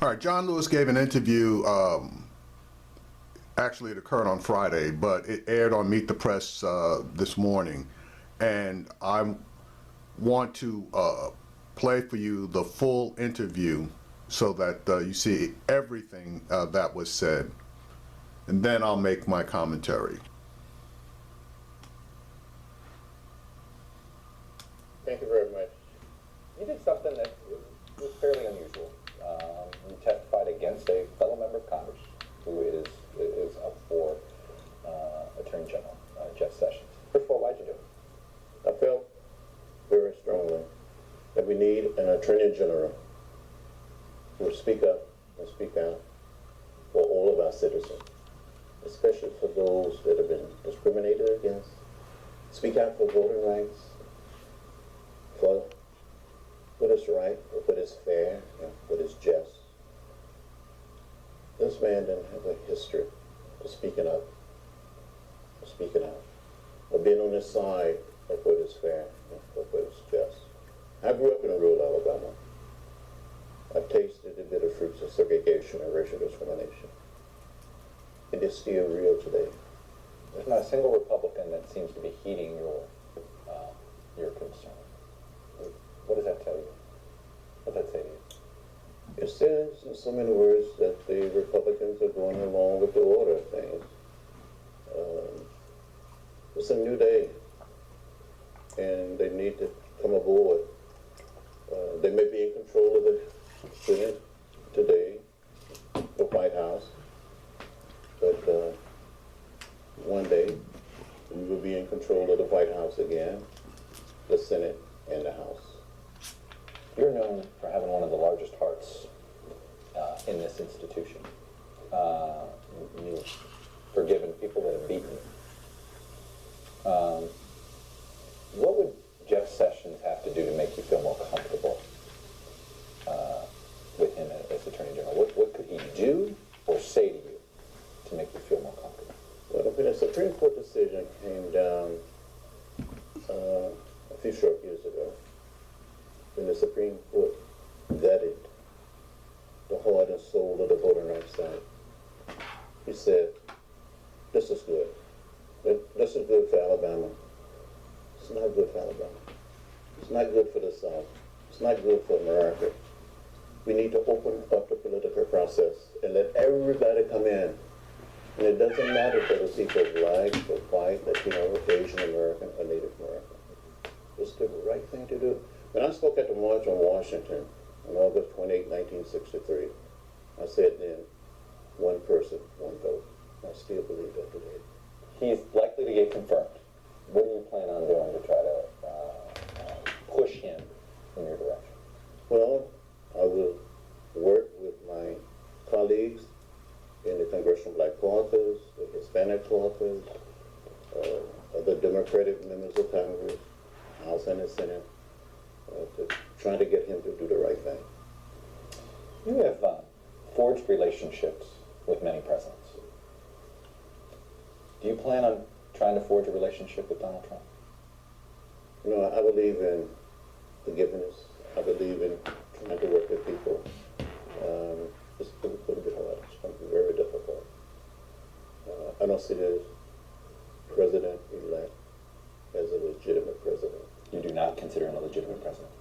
All right, John Lewis gave an interview, actually it occurred on Friday, but it aired on Meet the Press this morning. And I want to play for you the full interview so that you see everything that was said. And then I'll make my commentary. Thank you very much. You did something that was fairly unusual. You testified against a fellow member of Congress who is up for Attorney General, Jeff Sessions. First of all, why'd you do it? I felt very strongly that we need an Attorney General who will speak up and speak out for all of our citizens, especially for those that have been discriminated against, speak out for voting rights, for what is right, for what is fair, and what is just. This man didn't have a history of speaking up, of being on the side of what is fair and of what is just. I grew up in rural Alabama. I tasted the bitter fruits of segregation and racial discrimination. It is still real today. There's not a single Republican that seems to be heeding your concern. What does that tell you? What does that say to you? It says in so many words that the Republicans are going along with the order of things. It's a new day, and they need to come aboard. They may be in control of the Senate today, the White House, but one day we will be in control of the White House again, the Senate and the House. You're known for having one of the largest hearts in this institution. You've forgiven people that have beaten you. What would Jeff Sessions have to do to make you feel more comfortable with him as Attorney General? What could he do or say to you to make you feel more comfortable? Well, when the Supreme Court decision came down a few short years ago, when the Supreme Court vetted the heart and soul of the voting rights side, he said, this is good. This is good for Alabama. It's not good for Alabama. It's not good for the South. It's not good for America. We need to open up the political process and let everybody come in. And it doesn't matter if it's people black or white, Latino, Asian American, or Native American. It's the right thing to do. When I spoke at the March on Washington on August 28, 1963, I said then, one person, one vote. I still believe that today. He's likely to get confirmed. What do you plan on doing to try to push him in your direction? Well, I will work with my colleagues in the Congressional Black Caucus, the Hispanic Caucus, other Democratic members of Congress, House and the Senate, to try to get him to do the right thing. You have forged relationships with many presidents. Do you plan on trying to forge a relationship with Donald Trump? You know, I believe in forgiveness. I believe in trying to work with people. It's going to be hard. It's going to be very difficult. I don't see the president-elect as a legitimate president. You do not consider him a legitimate president.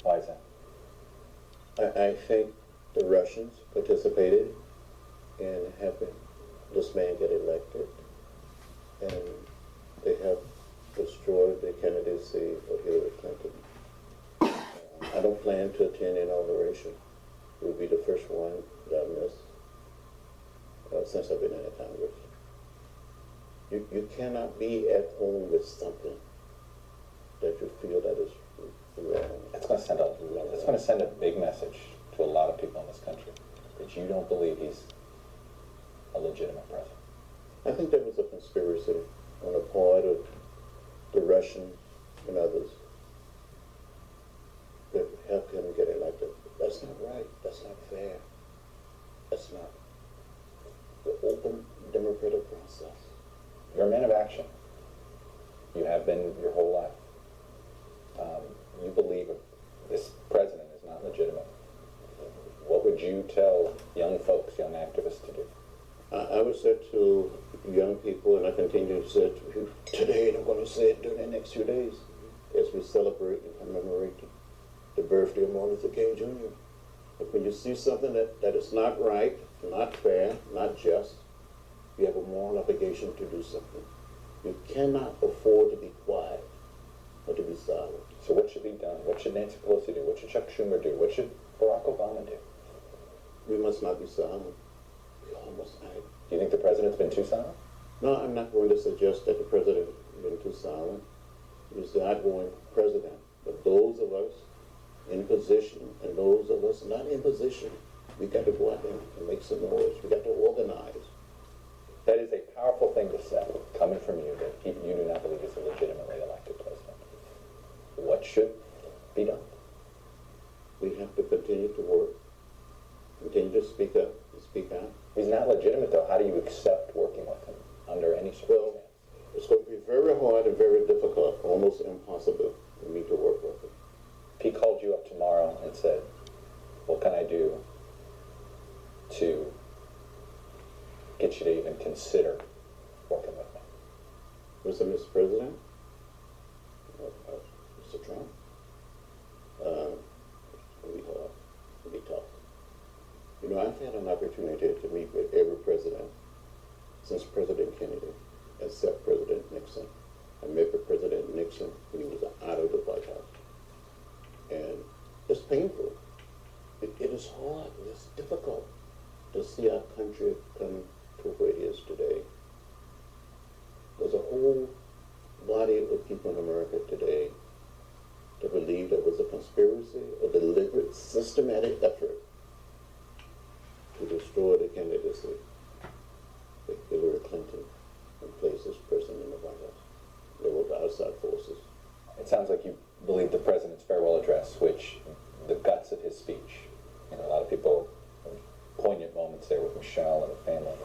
Why is that? I think the Russians participated in having this man get elected, and they have destroyed the candidacy of Hillary Clinton. I don't plan to attend inauguration. It will be the first one that I miss since I've been in the Congress. You cannot be at home with something that you feel that is wrong. It's going to send a big message to a lot of people in this country that you don't believe he's a legitimate president. I think there was a conspiracy on the part of the Russians and others that helped him get elected. That's not right. That's not fair. That's not the open democratic process. You're a man of action. You have been your whole life. You believe this president is not legitimate. What would you tell young folks, young activists to do? I would say to young people, and I continue to say to you today, and I'm going to say it during the next few days, as we celebrate and commemorate the birthday of Martin Luther King Jr. But when you see something that is not right, not fair, not just, you have a moral obligation to do something. You cannot afford to be quiet or to be silent. So what should be done? What should Nancy Pelosi do? What should Chuck Schumer do? What should Barack Obama do? We must not be silent. We all must act. Do you think the president's been too silent? No, I'm not going to suggest that the president has been too silent. He's the outgoing president. But those of us in position and those of us not in position, we got to go out there and make some noise. We got to organize. That is a powerful thing to say, coming from you, that you do not believe is a legitimately elected president. What should be done? We have to continue to work, continue to speak up and speak out. He's not legitimate, though. How do you accept working with him under any circumstance? It's going to be very hard and very difficult, almost impossible for me to work with him. If he called you up tomorrow and said, what can I do to get you to even consider working with me? Mr. President, Mr. Trump, we talk. You know, I've had an opportunity to meet with every president since President Kennedy, except President Nixon. I met with President Nixon when he was out of the White House. And it's painful. It is hard. It's difficult to see our country come to where it is today. There's a whole body of people in America today that believe there was a conspiracy, a deliberate, systematic effort to destroy the candidacy of Hillary Clinton and place this person in the White House. There were outside forces. It sounds like you believe the president's farewell address, which the guts of his speech, you know, a lot of people, poignant moments there with Michelle and the family,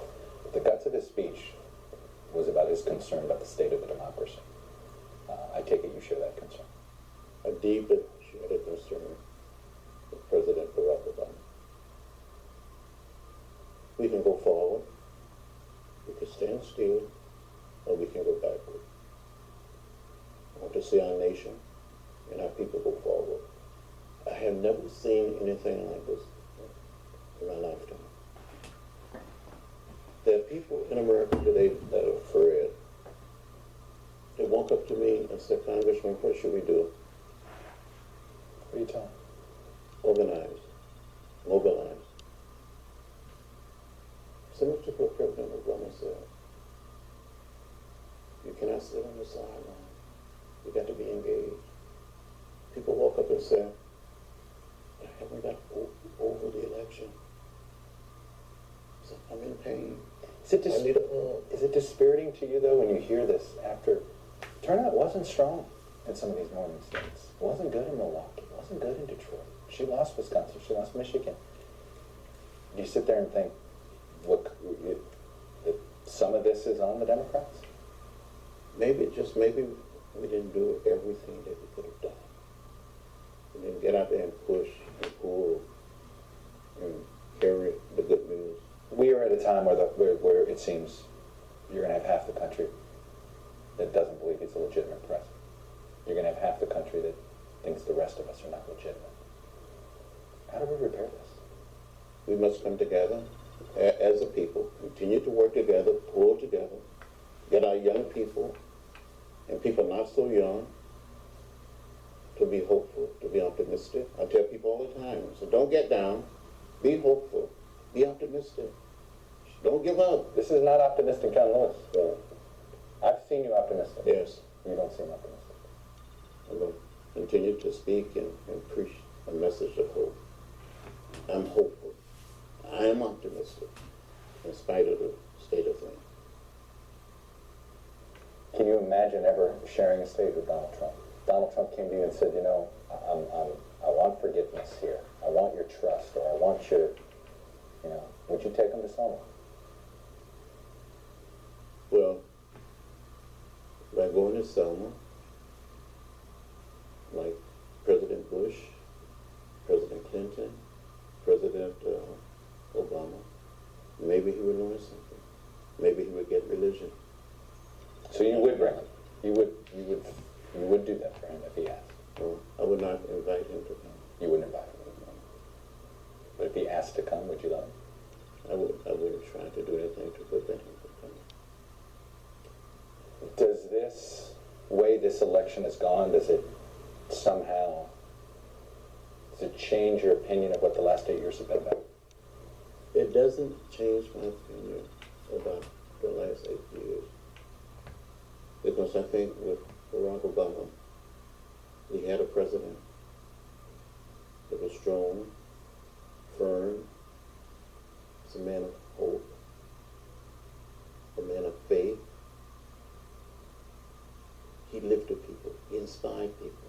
but the guts of his speech was about his concern about the state of the democracy. I take it you share that concern. I deeply share the concern with President Barack Obama. We can go forward, we can stand still, or we can go backward. I want to see our nation and our people go forward. I have never seen anything like this in my lifetime. There are people in America today that are afraid. They walk up to me and say, Congressman, what should we do? What do you tell him? Organize, mobilize. Similar to what President Obama said. You cannot sit on the sideline. You got to be engaged. People walk up and say, I haven't got over the election. So I'm in pain. I need a hug. Is it dispiriting to you, though, when you hear this after turnout wasn't strong in some of these northern states? It wasn't good in Milwaukee. It wasn't good in Detroit. She lost Wisconsin. She lost Michigan. Do you sit there and think, look, that some of this is on the Democrats? Maybe we didn't do everything that we could have done. We didn't get out there and push and pull and carry the good news. We are at a time where it seems you're going to have half the country that doesn't believe he's a legitimate president. You're going to have half the country that thinks the rest of us are not legitimate. How do we repair this? We must come together as a people, continue to work together, pull together, get our young people and people not so young to be hopeful, to be optimistic. I tell people all the time, so don't get down, be hopeful, be optimistic. Don't give up. This is not optimistic, John Lewis. I've seen you optimistic. Yes. You don't seem optimistic. I'm going to continue to speak and preach a message of hope. I'm hopeful. I am optimistic in spite of the state of things. Can you imagine ever sharing a stage with Donald Trump? Donald Trump came to you and said, you know, I want forgiveness here. I want your trust, or I want your, you know, would you take him to Selma? Well, by going to Selma, like President Bush, President Clinton, President maybe he would learn something. Maybe he would get religion. So you would bring him. You would do that for him if he asked. No, I would not invite him to come. You wouldn't invite him. But if he asked to come, would you let him? I wouldn't try to do anything to prevent him from coming. Does this way this election has gone, does it change your opinion of what the last 8 years have been about? It doesn't change my opinion about the last 8 years. Because I think with Barack Obama, we had a president that was strong, firm, was a man of hope, a man of faith. He lifted people, he inspired people.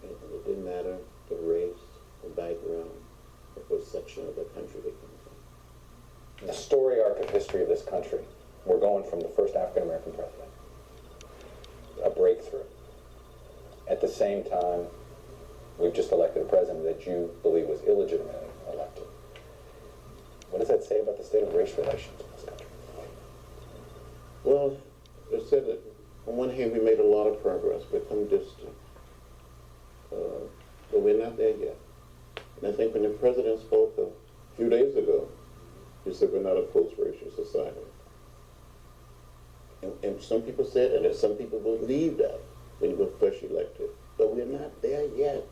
And it didn't matter the race, the background, or what section of the country they came from. The story arc of history of this country, we're going from the first African-American president, a breakthrough. At the same time, we've just elected a president that you believe was illegitimately elected. What does that say about the state of race relations in this country? Well, it said that on one hand we made a lot of progress, we've come distant. But we're not there yet. And I think when the president spoke a few days ago, he said we're not a post-racial society. And some people said, and some people believe that when you were first elected. But we're not there yet.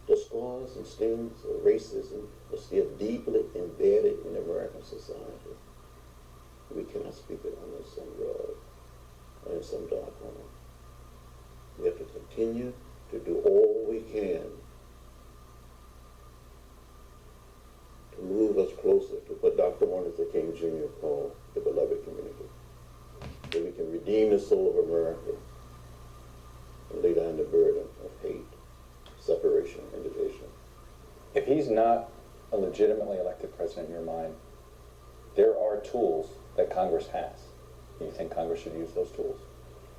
The scars and stings of racism are still deeply embedded in American society. We cannot speak it under some rug or in some dark corner. We have to continue to do all we can to move us closer to what Dr. Martin Luther King Jr. called the beloved community. That we can redeem the soul of America and lay down the burden of hate, separation, and division. If he's not a legitimately elected president in your mind, there are tools that Congress has. Do you think Congress should use those tools?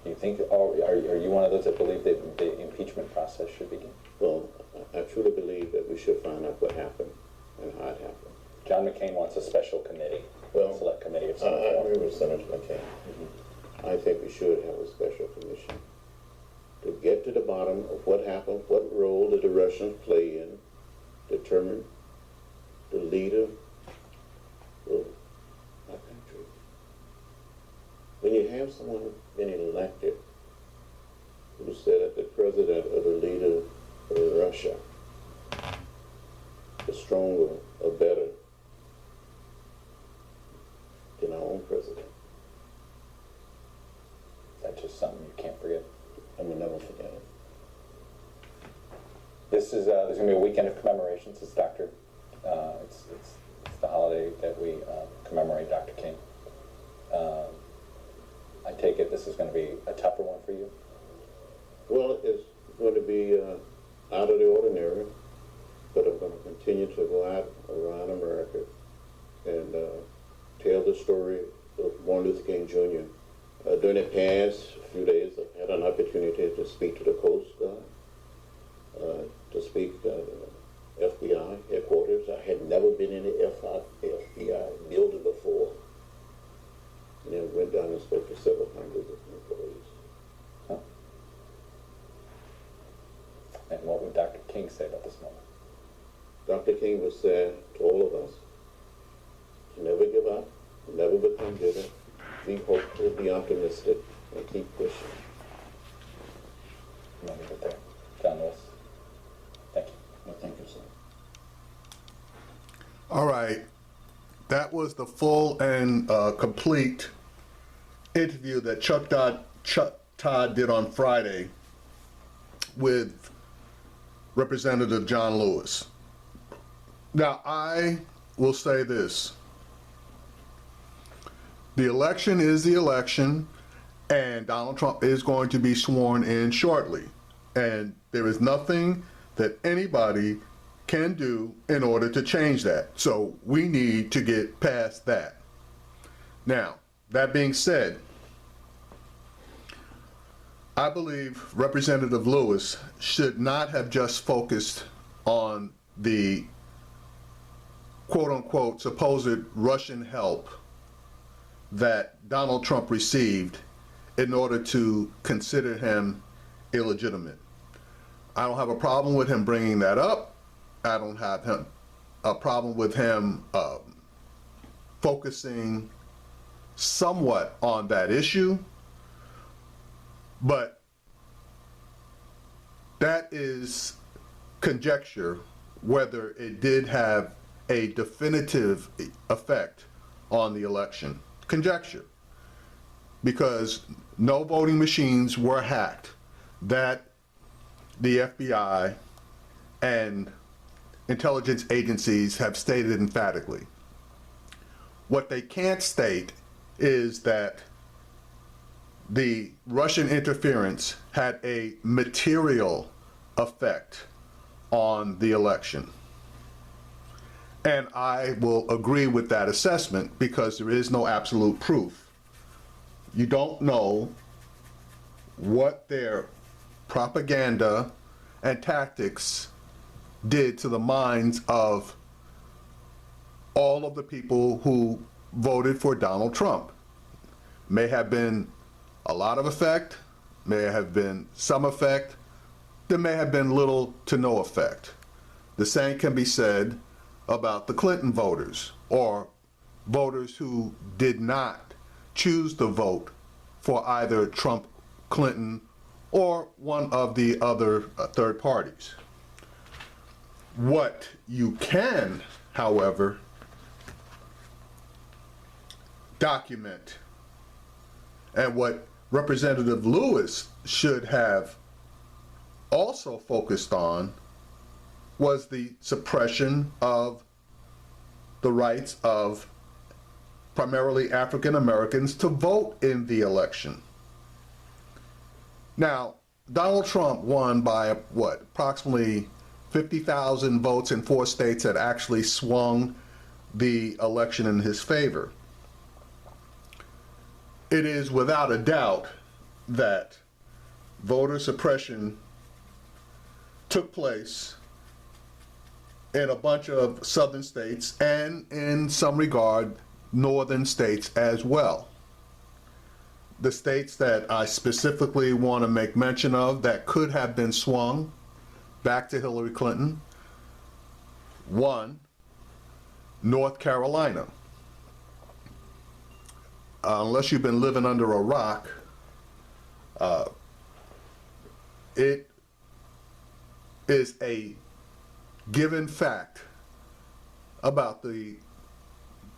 Do you think, are you one of those that believe that the impeachment process should begin? Well, I truly believe that we should find out what happened and how it happened. John McCain wants a special committee, a select committee of some I form. agree with Senator McCain. I think we should have a special commission to get to the bottom of what happened, what role did the Russians play in, determine the leader of our country. When you have someone been elected who said that the president or the leader of Russia is stronger or better than our own president, That's just something you can't forget. I will never forget it. This is there's going to be a weekend of commemorations. It's it's the holiday that we commemorate Dr. King. I take it this is going to be a tougher one for you. Well, it's going to be out of the ordinary, but I'm going to continue to go out around America and tell the story of Martin Luther King Jr. During the past few days, I've had an opportunity to speak to the Coast Guard, to speak at FBI headquarters. I had never been in the FBI building before. And then went down and spoke to several hundred employees. Huh. And what would Dr. King say about this moment? Dr. King would say to all of us to never give up, never become bitter, be hopeful, be optimistic, and keep pushing. I'm going to leave it there. John Lewis, thank you. Well, thank you, sir. All right. That was the full and complete interview that Chuck Todd did on Friday with Representative John Lewis. Now, I will say this. The election is the election, and Donald Trump is going to be sworn in shortly. And there is nothing that anybody can do in order to change that. So we need to get past that. Now, that being said, I believe Representative Lewis should not have just focused on the quote unquote supposed Russian help that Donald Trump received in order to consider him illegitimate. I don't have a problem with him bringing that up. I don't have a problem with him focusing somewhat on that issue, but that is conjecture whether it did have a definitive effect on the election. Conjecture. Because no voting machines were hacked. That the FBI and intelligence agencies have stated emphatically. What they can't state is that the Russian interference had a material effect on the election. And I will agree with that assessment because there is no absolute proof. You don't know what their propaganda and tactics did to the minds of all of the people who voted for Donald Trump. May have been a lot of effect, may have been some effect, there may have been little to no effect. The same can be said about the Clinton voters or voters who did not choose to vote for either Trump, Clinton, or one of the other third parties. What you can, however, document, and what Representative Lewis should have also focused on, was the suppression of the rights of primarily African Americans to vote in the election. Now, Donald Trump won by what, approximately 50,000 votes in 4 states that actually swung the election in his favor. It is without a doubt that voter suppression took place in a bunch of southern states and in some regard northern states as well. The states that I specifically want to make mention of that could have been swung back to Hillary Clinton: 1, North Carolina. Unless you've been living under a rock, it is a given fact about the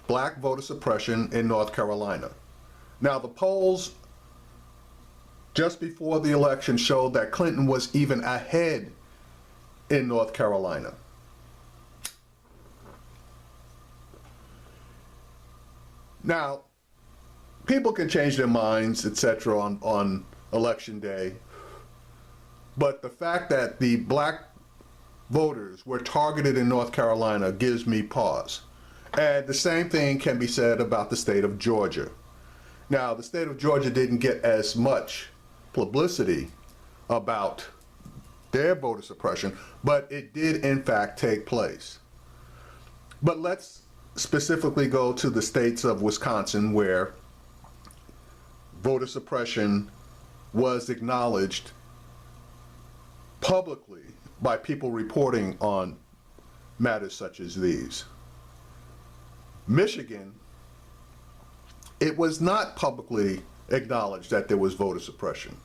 black voter suppression in North Carolina. Now, the polls just before the election showed that Clinton was even ahead in North Carolina. Now, people can change their minds, etc., on election day, but the fact that the black voters were targeted in North Carolina gives me pause. And the same thing can be said about the state of Georgia. Now, the state of Georgia didn't get as much publicity about their voter suppression, but it did in fact take place. But let's specifically go to the states of Wisconsin, where voter suppression was acknowledged publicly by people reporting on matters such as these. Michigan, it was not publicly acknowledged that there was voter suppression.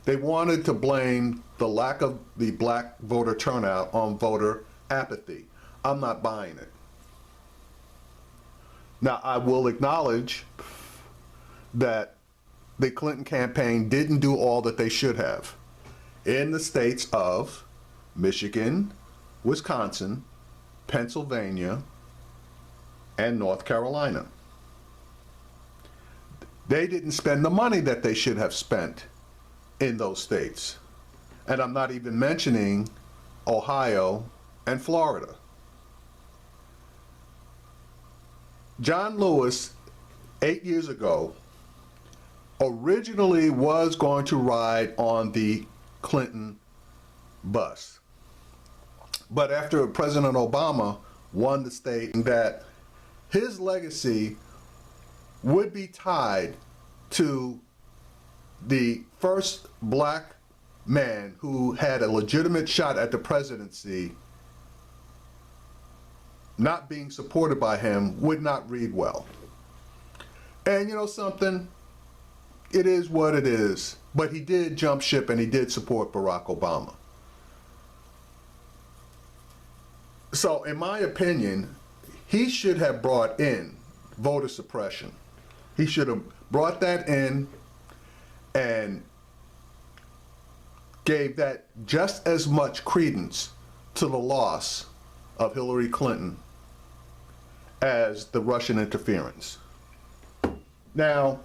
They wanted to blame the lack of the black voter turnout on voter apathy. I'm not buying it. Now, I will acknowledge that the Clinton campaign didn't do all that they should have in the states of Michigan, Wisconsin, Pennsylvania, and North Carolina. They didn't spend the money that they should have spent in those states. And I'm not even mentioning Ohio and Florida. John Lewis, 8 years ago, originally was going to ride on the Clinton bus. But after President Obama wanted to state that his legacy would be tied to the first black man who had a legitimate shot at the presidency not being supported by him would not read well. And you know something? It is what it is. But he did jump ship and he did support Barack Obama. So in my opinion, he should have brought in voter suppression. He should have brought that in and gave that just as much credence to the loss of Hillary Clinton as the Russian interference. Now,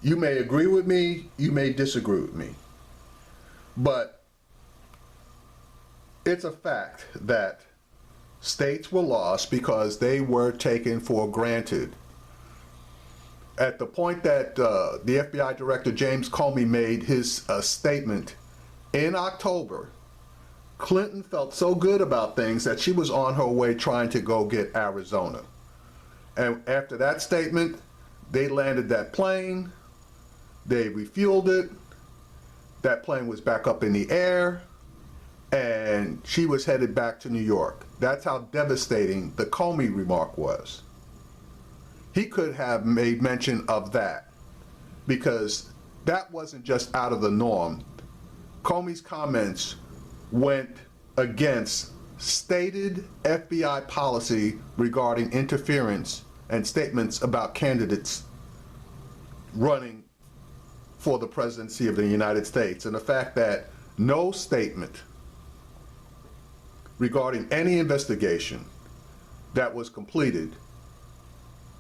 you may agree with me, you may disagree with me, but it's a fact that states were lost because they were taken for granted. At the point that the FBI Director James Comey made his statement in October, Clinton felt so good about things that she was on her way trying to go get Arizona. And after that statement, they landed that plane, they refueled it, that plane was back up in the air, and she was headed back to New York. That's how devastating the Comey remark was. He could have made mention of that because that wasn't just out of the norm. Comey's comments went against stated FBI policy regarding interference and statements about candidates running for the presidency of the United States, and the fact that no statement regarding any investigation that was completed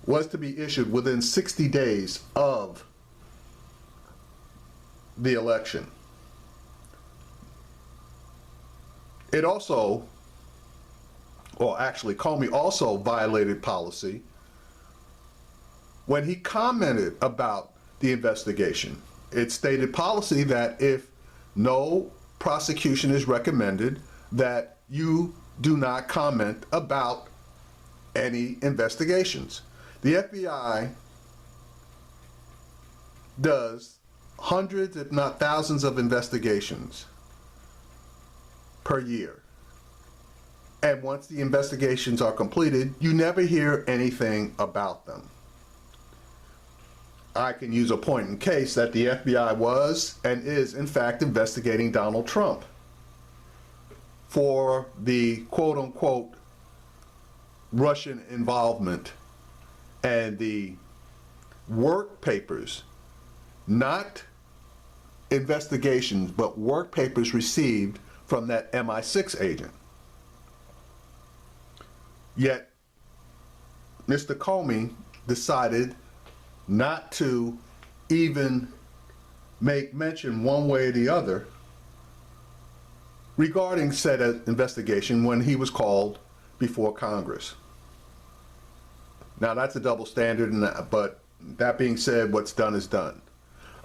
was to be issued within 60 days of the election. It also, or actually Comey also violated policy when he commented about the investigation. It stated policy that if no prosecution is recommended, that you do not comment about any investigations. The FBI does hundreds, if not thousands, of investigations per year. And once the investigations are completed, you never hear anything about them. I can use a point in case that the FBI was and is in fact investigating Donald Trump for the quote-unquote Russian involvement and the work papers, not investigations, but work papers received from that MI6 agent. Yet, Mr. Comey decided not to even make mention one way or the other regarding said investigation when he was called before Congress. Now that's a double standard, but that being said, what's done is done.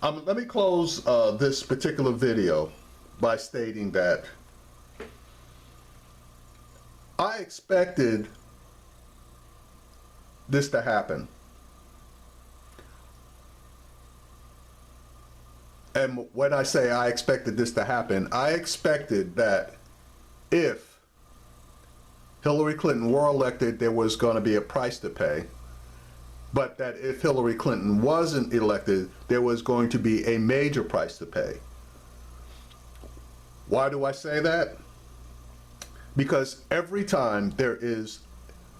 Let me close this particular video by stating that I expected this to happen. And when I say I expected this to happen, I expected that if Hillary Clinton were elected, there was going to be a price to pay, but that if Hillary Clinton wasn't elected, there was going to be a major price to pay. Why do I say that? Because every time there is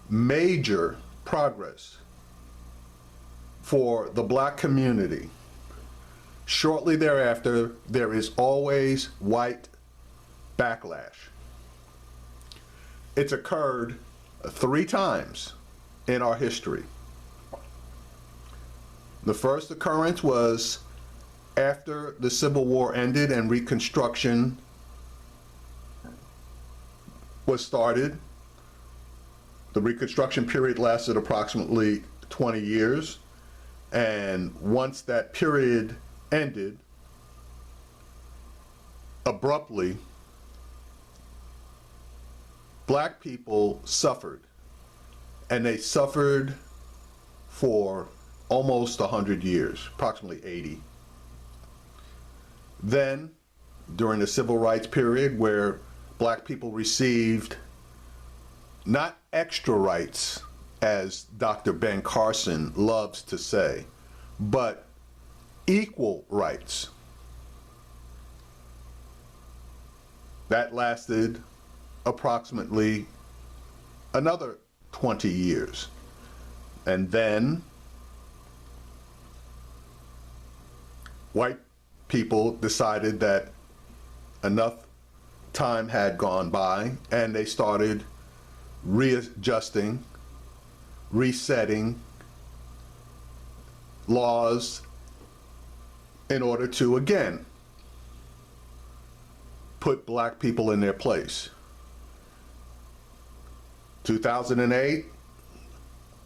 major progress for the black community, shortly thereafter, there is always white backlash. It's occurred 3 times in our history. The first occurrence was after the Civil War ended and Reconstruction was started. The Reconstruction period lasted approximately 20 years. And once that period ended, abruptly, black people suffered, and they suffered for almost 100 years, approximately 80. Then, during the civil rights period, where black people received not extra rights, as Dr. Ben Carson loves to say, but equal rights. That lasted approximately another 20 years. And then white people decided that enough time had gone by, and they started readjusting, resetting laws in order to, again, put black people in their place. 2008,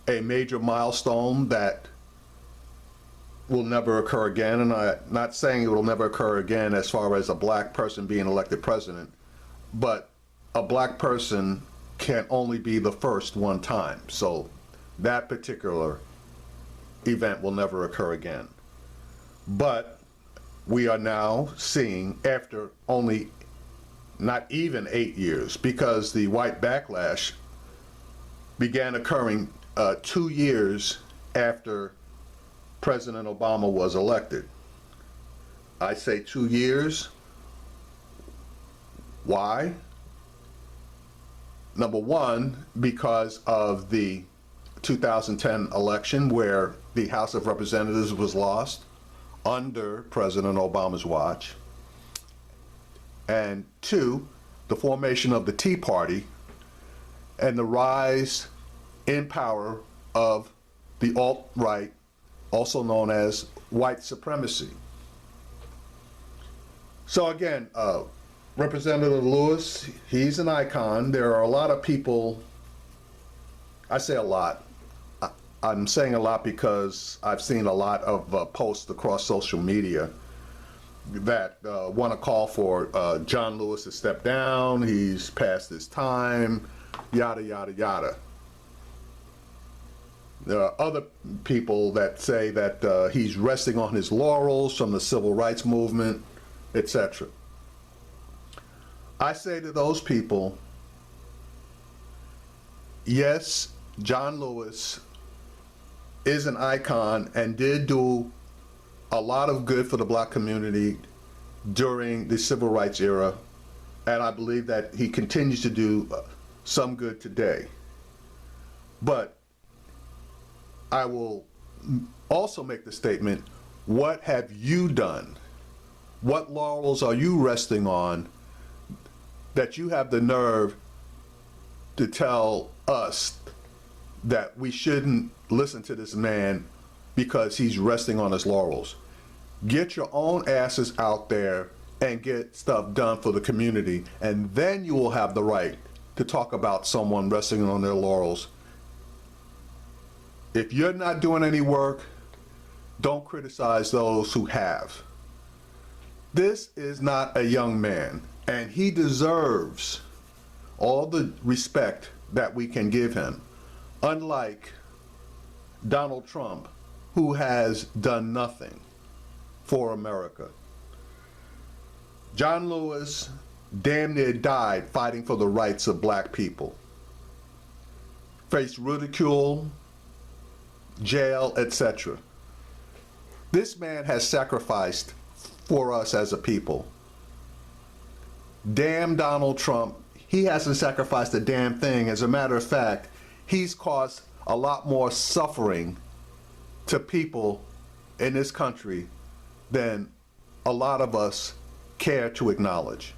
a major milestone that will never occur again, and I'm not saying it will never occur again as far as a black person being elected president, but a black person can only be the first one time. So that particular event will never occur again. But we are now seeing, after only not even 8 years, because the white backlash began occurring 2 years after President Obama was elected. I say 2 years. Why? Number one, because of the 2010 election, where the House of Representatives was lost under President Obama's watch. And two, the formation of the Tea Party and the rise in power of the alt-right, also known as white supremacy. So again, Representative Lewis, he's an icon. There are a lot of people, I say a lot, I'm saying a lot because I've seen a lot of posts across social media that want to call for John Lewis to step down, he's past his time, yada, yada, yada. There are other people that say that he's resting on his laurels from the civil rights movement, etc. I say to those people, yes, John Lewis is an icon and did do a lot of good for the black community during the civil rights era, and I believe that he continues to do some good today. But I will also make the statement, what have you done? What laurels are you resting on that you have the nerve to tell us that we shouldn't listen to this man because he's resting on his laurels? Get your own asses out there and get stuff done for the community, and then you will have the right to talk about someone resting on their laurels. If you're not doing any work, don't criticize those who have. This is not a young man, and he deserves all the respect that we can give him, unlike Donald Trump, who has done nothing for America. John Lewis damn near died fighting for the rights of black people. Faced ridicule, jail, etc. This man has sacrificed for us as a people. Damn Donald Trump, he hasn't sacrificed a damn thing. As a matter of fact, he's caused a lot more suffering to people in this country than a lot of us care to acknowledge.